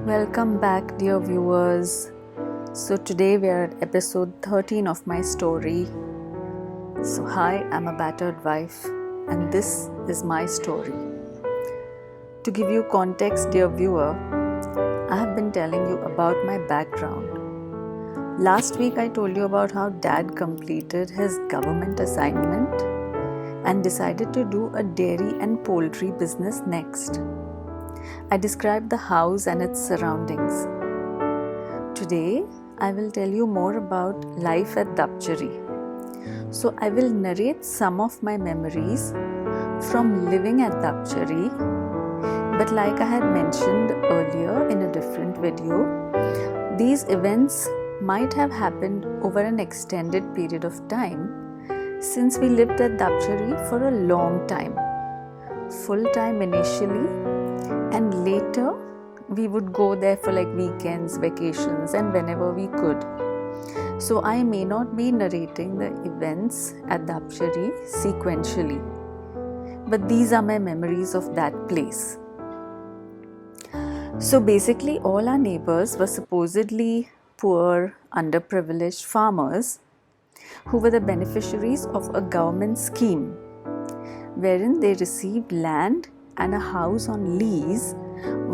Welcome back, dear viewers. So today we are at episode 13 of my story. So hi, I'm a battered wife and this is my story. To give you context, dear viewer, I have been telling you about my background. Last week I told you about how Dad completed his government assignment and decided to do a dairy and poultry business next. I described the house and its surroundings. Today, I will tell you more about life at Dapchari. So, I will narrate some of my memories from living at Dapchari. But like I had mentioned earlier in a different video, these events might have happened over an extended period of time since we lived at Dapchari for a long time. Full time initially, and later we would go there for like weekends, vacations, and whenever we could. So I may not be narrating the events at Dapchari sequentially, but these are my memories of that place. So basically all our neighbors were supposedly poor, underprivileged farmers who were the beneficiaries of a government scheme wherein they received land and a house on lease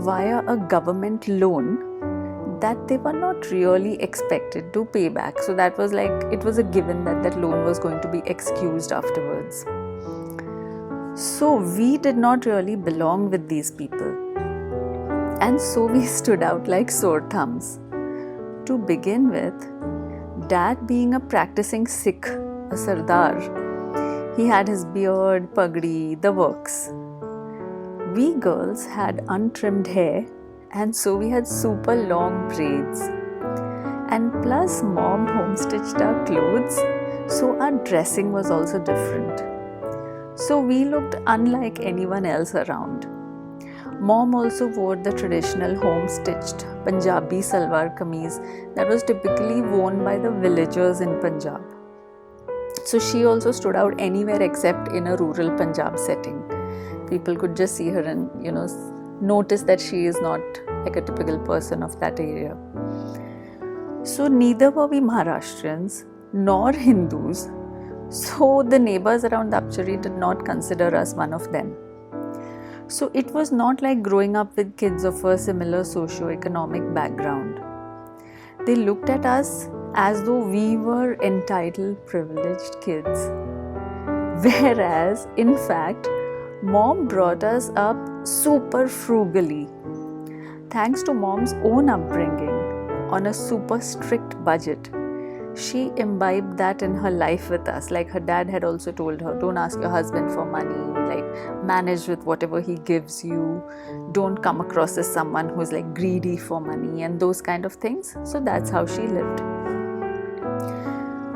via a government loan that they were not really expected to pay back. So that was like, it was a given that that loan was going to be excused afterwards. So we did not really belong with these people. And so we stood out like sore thumbs. To begin with, Dad being a practicing Sikh, a Sardar, he had his beard, pagdi, the works. We girls had untrimmed hair and so we had super long braids. And plus Mom home-stitched our clothes, so our dressing was also different. So we looked unlike anyone else around. Mom also wore the traditional home-stitched Punjabi salwar kameez that was typically worn by the villagers in Punjab. So she also stood out anywhere except in a rural Punjab setting. People could just see her and, notice that she is not like a typical person of that area. So neither were we Maharashtrians nor Hindus. So the neighbors around Dapchari did not consider us one of them. So it was not like growing up with kids of a similar socio-economic background. They looked at us as though we were entitled, privileged kids. Whereas, in fact, Mom brought us up super frugally. Thanks to Mom's own upbringing on a super strict budget, she imbibed that in her life with us. Like her dad had also told her, don't ask your husband for money, like manage with whatever he gives you. Don't come across as someone who's like greedy for money and those kind of things. So that's how she lived.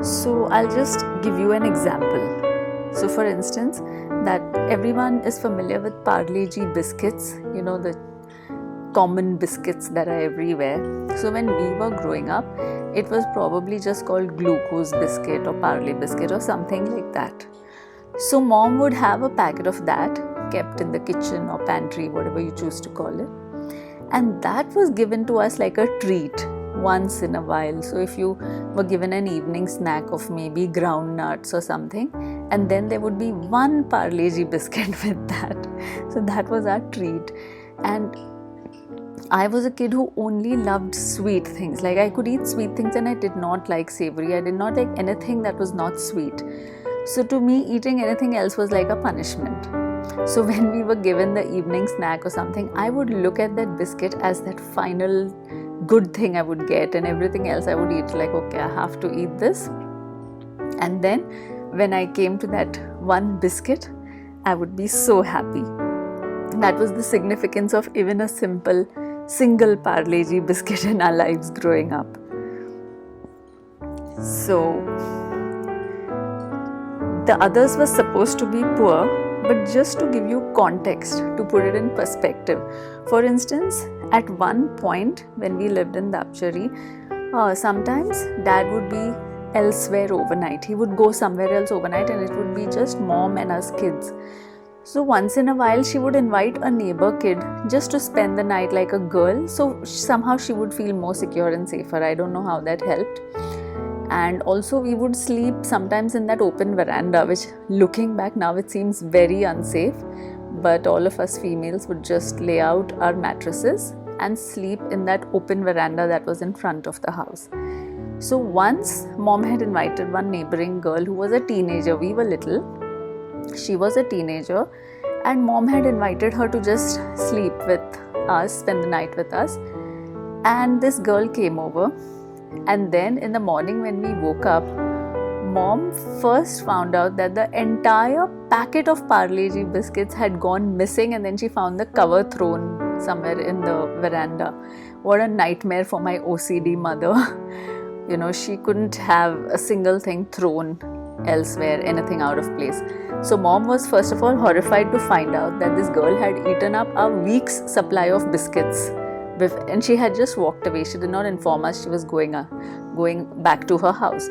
So I'll just give you an example. So for instance, that everyone is familiar with Parleji Biscuits, the common biscuits that are everywhere. So when we were growing up, it was probably just called glucose biscuit or Parle biscuit or something like that. So Mom would have a packet of that kept in the kitchen or pantry, whatever you choose to call it. And that was given to us like a treat once in a while. So if you were given an evening snack of maybe ground nuts or something, and then there would be one Parleji biscuit with that. So that was our treat. And I was a kid who only loved sweet things. Like I could eat sweet things and I did not like savory. I did not like anything that was not sweet. So to me, eating anything else was like a punishment. So when we were given the evening snack or something, I would look at that biscuit as that final good thing I would get, and everything else I would eat like, okay, I have to eat this. And then when I came to that one biscuit, I would be so happy. That was the significance of even a simple single Parleji biscuit in our lives growing up. So the others were supposed to be poor, but just to give you context, to put it in perspective. For instance, at one point when we lived in Dapchari, sometimes Dad would be elsewhere overnight. He would go somewhere else overnight and it would be just Mom and us kids. So once in a while she would invite a neighbor kid just to spend the night like a girl, so somehow she would feel more secure and safer. I don't know how that helped. And also we would sleep sometimes in that open veranda, which looking back now it seems very unsafe, but all of us females would just lay out our mattresses and sleep in that open veranda that was in front of the house. So once mom had invited one neighboring girl who was a teenager. We were little, she was a teenager, and mom had invited her to just sleep with us, spend the night with us. And this girl came over, and then in the morning when we woke up, mom first found out that the entire packet of Parleji biscuits had gone missing, and then she found the cover thrown somewhere in the veranda. What a nightmare for my OCD mother. You know, she couldn't have a single thing thrown elsewhere, anything out of place. So mom was first of all horrified to find out that this girl had eaten up a week's supply of biscuits, and she had just walked away. She did not inform us she was going back to her house.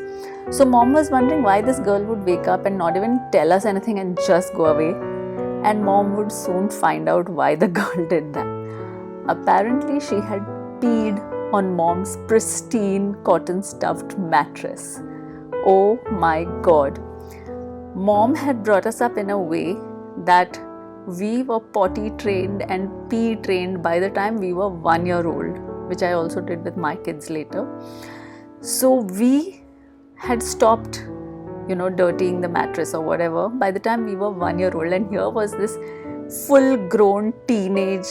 So mom was wondering why this girl would wake up and not even tell us anything and just go away. And mom would soon find out why the girl did that. Apparently she had peed on mom's pristine cotton stuffed mattress. Oh my God. Mom had brought us up in a way that we were potty trained and pee trained by the time we were 1 year old, which I also did with my kids later. So we had stopped, dirtying the mattress or whatever by the time we were 1 year old. And here was this full grown teenage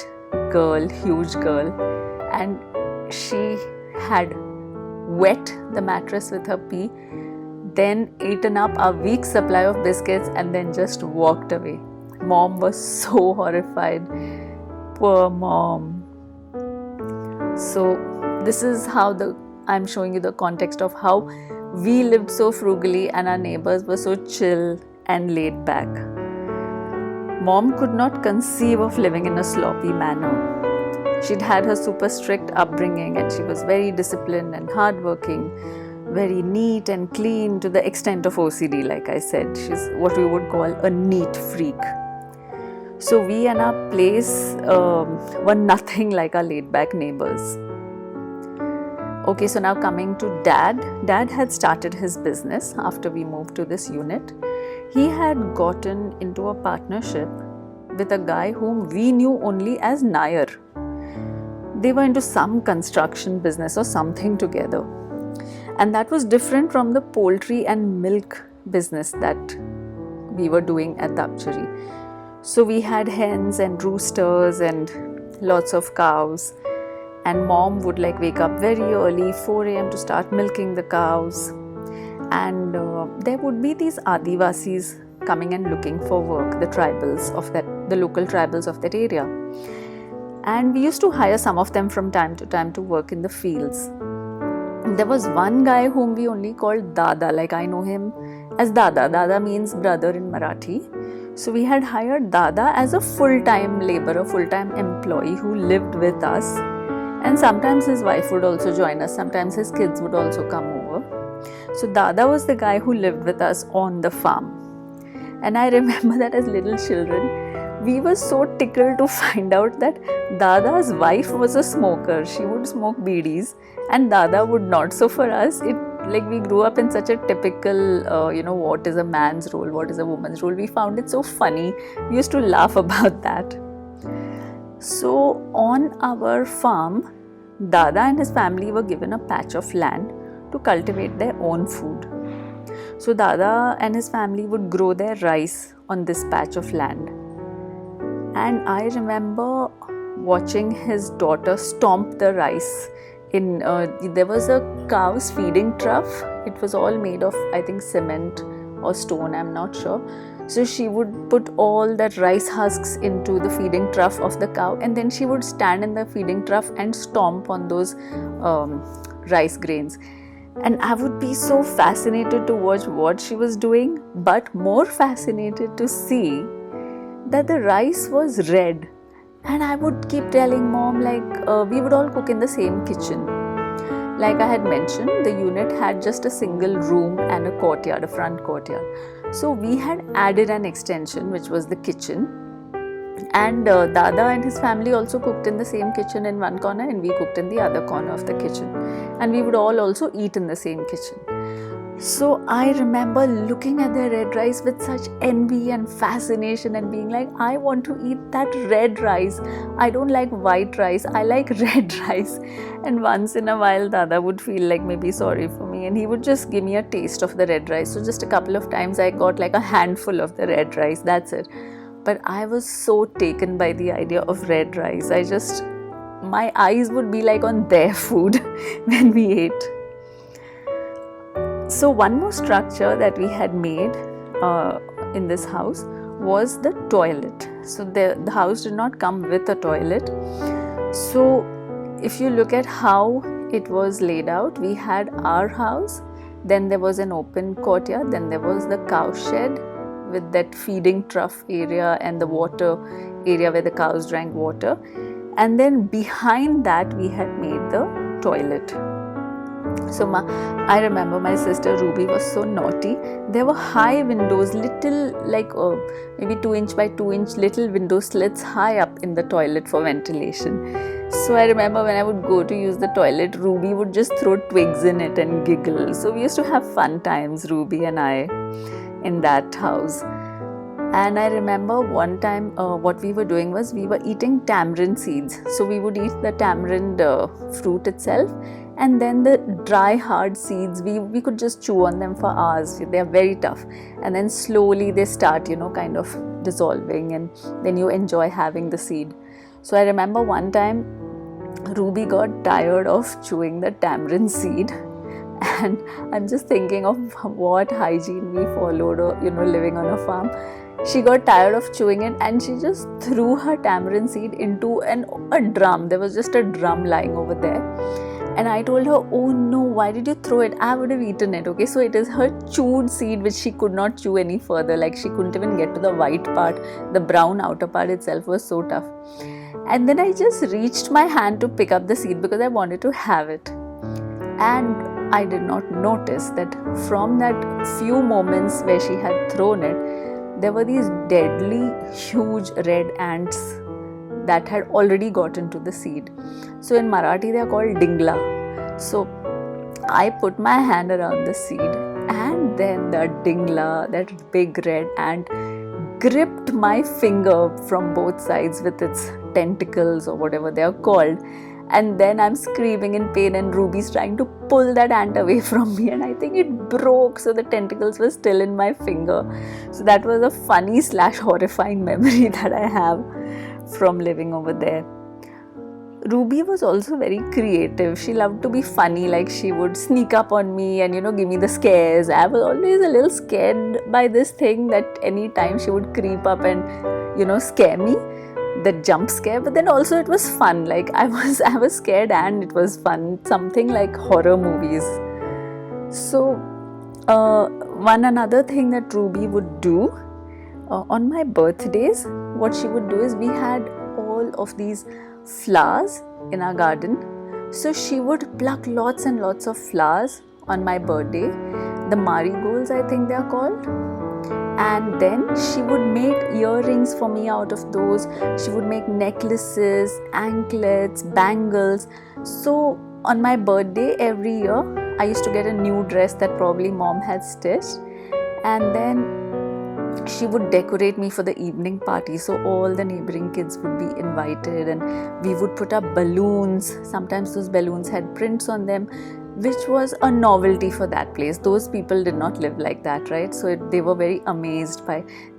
girl, huge girl, and she had wet the mattress with her pee, then eaten up a week's supply of biscuits, and then just walked away. Mom was so horrified. Poor mom. So this is how I'm showing you the context of how we lived so frugally and our neighbors were so chill and laid back. Mom could not conceive of living in a sloppy manner. She'd had her super strict upbringing, and she was very disciplined and hardworking, very neat and clean to the extent of OCD. Like I said, she's what we would call a neat freak. So we and our place were nothing like our laid-back neighbors. Okay, so now coming to Dad. Dad had started his business after we moved to this unit. He had gotten into a partnership with a guy whom we knew only as Nair. They were into some construction business or something together. And that was different from the poultry and milk business that we were doing at Dapchari. So we had hens and roosters and lots of cows. And mom would wake up very early, 4 a.m. to start milking the cows. And there would be these Adivasis coming and looking for work, the local tribals of that area. And we used to hire some of them from time to time to work in the fields. There was one guy whom we only called Dada, I know him as Dada. Dada means brother in Marathi. So we had hired Dada as a full-time laborer, full-time employee who lived with us. And sometimes his wife would also join us. Sometimes his kids would also come over. So Dada was the guy who lived with us on the farm. And I remember that as little children, we were so tickled to find out that Dada's wife was a smoker. She would smoke bidis and Dada would not. So for us, we grew up in such a typical, what is a man's role, what is a woman's role. We found it so funny. We used to laugh about that. So on our farm, Dada and his family were given a patch of land to cultivate their own food. So Dada and his family would grow their rice on this patch of land. And I remember watching his daughter stomp the rice. There was a cow's feeding trough. It was all made of, I think, cement or stone, I'm not sure. So she would put all that rice husks into the feeding trough of the cow, and then she would stand in the feeding trough and stomp on those rice grains. And I would be so fascinated to watch what she was doing, but more fascinated to see that the rice was red. And I would keep telling mom, we would all cook in the same kitchen. Like I had mentioned, the unit had just a single room and a courtyard, a front courtyard. So we had added an extension, which was the kitchen, and Dada and his family also cooked in the same kitchen in one corner, and we cooked in the other corner of the kitchen, and we would all also eat in the same kitchen. So I remember looking at the red rice with such envy and fascination and being like, I want to eat that red rice. I don't like white rice, I like red rice. And once in a while Dada would feel like maybe sorry for me, and he would just give me a taste of the red rice. So just a couple of times I got like a handful of the red rice, that's it. But I was so taken by the idea of red rice. My eyes would be like on their food when we ate. So one more structure that we had made in this house was the toilet. So the house did not come with a toilet. So if you look at how it was laid out, we had our house, then there was an open courtyard, then there was the cow shed with that feeding trough area and the water area where the cows drank water, and then behind that we had made the toilet. So I remember my sister Ruby was so naughty. There were high windows, little like maybe 2 inch by 2 inch little window slits high up in the toilet for ventilation. So I remember when I would go to use the toilet, Ruby would just throw twigs in it and giggle. So we used to have fun times, Ruby and I, in that house. And I remember one time what we were doing was we were eating tamarind seeds. So we would eat the tamarind fruit itself, and then the dry hard seeds, we could just chew on them for hours. They are very tough, and then slowly they start kind of dissolving, and then you enjoy having the seed. So I remember one time Ruby got tired of chewing the tamarind seed, and I'm just thinking of what hygiene we followed, living on a farm. She got tired of chewing it and she just threw her tamarind seed into a drum. There was just a drum lying over there. And I told her, oh no, why did you throw it? I would have eaten it, okay? So it is her chewed seed which she could not chew any further. Like she couldn't even get to the white part. The brown outer part itself was so tough. And then I just reached my hand to pick up the seed because I wanted to have it. And I did not notice that from that few moments where she had thrown it, there were these deadly huge red ants that had already gotten to the seed. So in Marathi they are called dingla. So I put my hand around the seed, and then the dingla, that big red ant, gripped my finger from both sides with its tentacles or whatever they are called. And then I'm screaming in pain, and Ruby's trying to pull that ant away from me, and I think it broke, so the tentacles were still in my finger. So that was a funny / horrifying memory that I have from living over there. Ruby was also very creative. She loved to be funny, like she would sneak up on me and give me the scares. I was always a little scared by this thing that any time she would creep up and scare me. The jump scare, but then also it was fun. Like I was scared and it was fun, something like horror movies. So one another thing that Ruby would do on my birthdays, what she would do is we had all of these flowers in our garden. So she would pluck lots and lots of flowers on my birthday, the marigolds I think they are called. And then she would make earrings for me out of those. She would make necklaces, anklets, bangles. So on my birthday every year, I used to get a new dress that probably mom had stitched. And then she would decorate me for the evening party. So all the neighboring kids would be invited, and we would put up balloons. Sometimes those balloons had prints on them, which was a novelty for that place. Those people did not live like that, right? So they were very amazed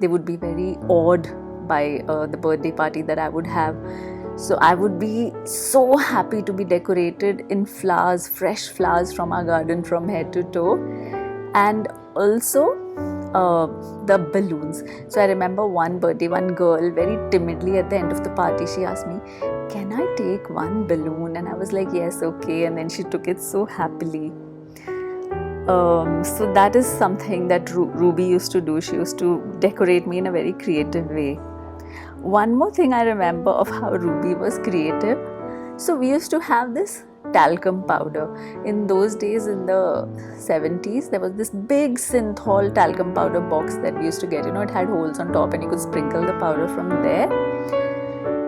they would be very awed by the birthday party that I would have. So I would be so happy to be decorated in flowers, fresh flowers from our garden from head to toe. And also the balloons. So I remember one birthday, one girl very timidly at the end of the party, she asked me, can I take one balloon? And I was like, yes, okay. And then she took it so happily. So that is something that Ruby used to do. She used to decorate me in a very creative way. One more thing I remember of how Ruby was creative. So we used to have this talcum powder. In those days, in the 70s, there was this big synthol talcum powder box that we used to get. It had holes on top and you could sprinkle the powder from there.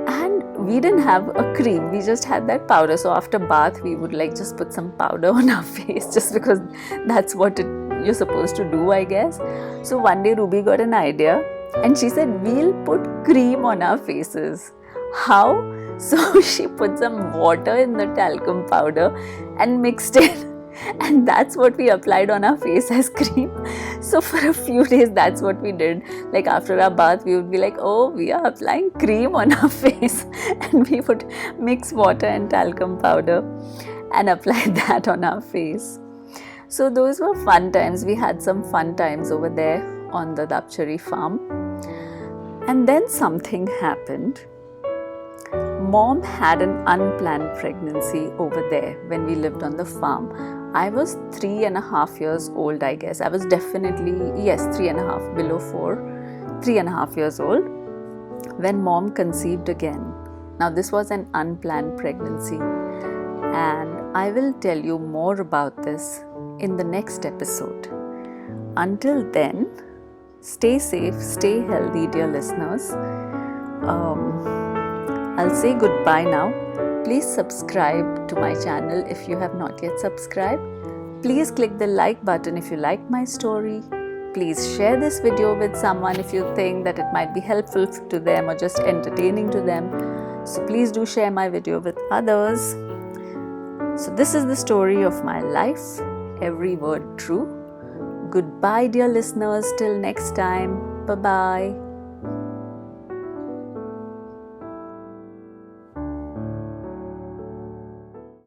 And we didn't have a cream, we just had that powder. So after bath, we would just put some powder on our face, just because that's what you're supposed to do, I guess. So one day Ruby got an idea and she said, we'll put cream on our faces. How? So she put some water in the talcum powder and mixed it. And that's what we applied on our face as cream. So for a few days, that's what we did. After our bath, we would be oh, we are applying cream on our face. And we would mix water and talcum powder and apply that on our face. So those were fun times. We had some fun times over there on the Dapchari farm. And then something happened. Mom had an unplanned pregnancy over there when we lived on the farm. I was 3.5 years old, I guess. I was definitely, 3.5, below 4, 3.5 years old when Mom conceived again. Now this was an unplanned pregnancy, and I will tell you more about this in the next episode. Until then, stay safe, stay healthy, dear listeners. I'll say goodbye now. Please subscribe to my channel if you have not yet subscribed. Please click the like button if you like my story. Please share this video with someone if you think that it might be helpful to them or just entertaining to them. So please do share my video with others. So this is the story of my life, every word true. Goodbye, dear listeners. Till next time. Bye-bye.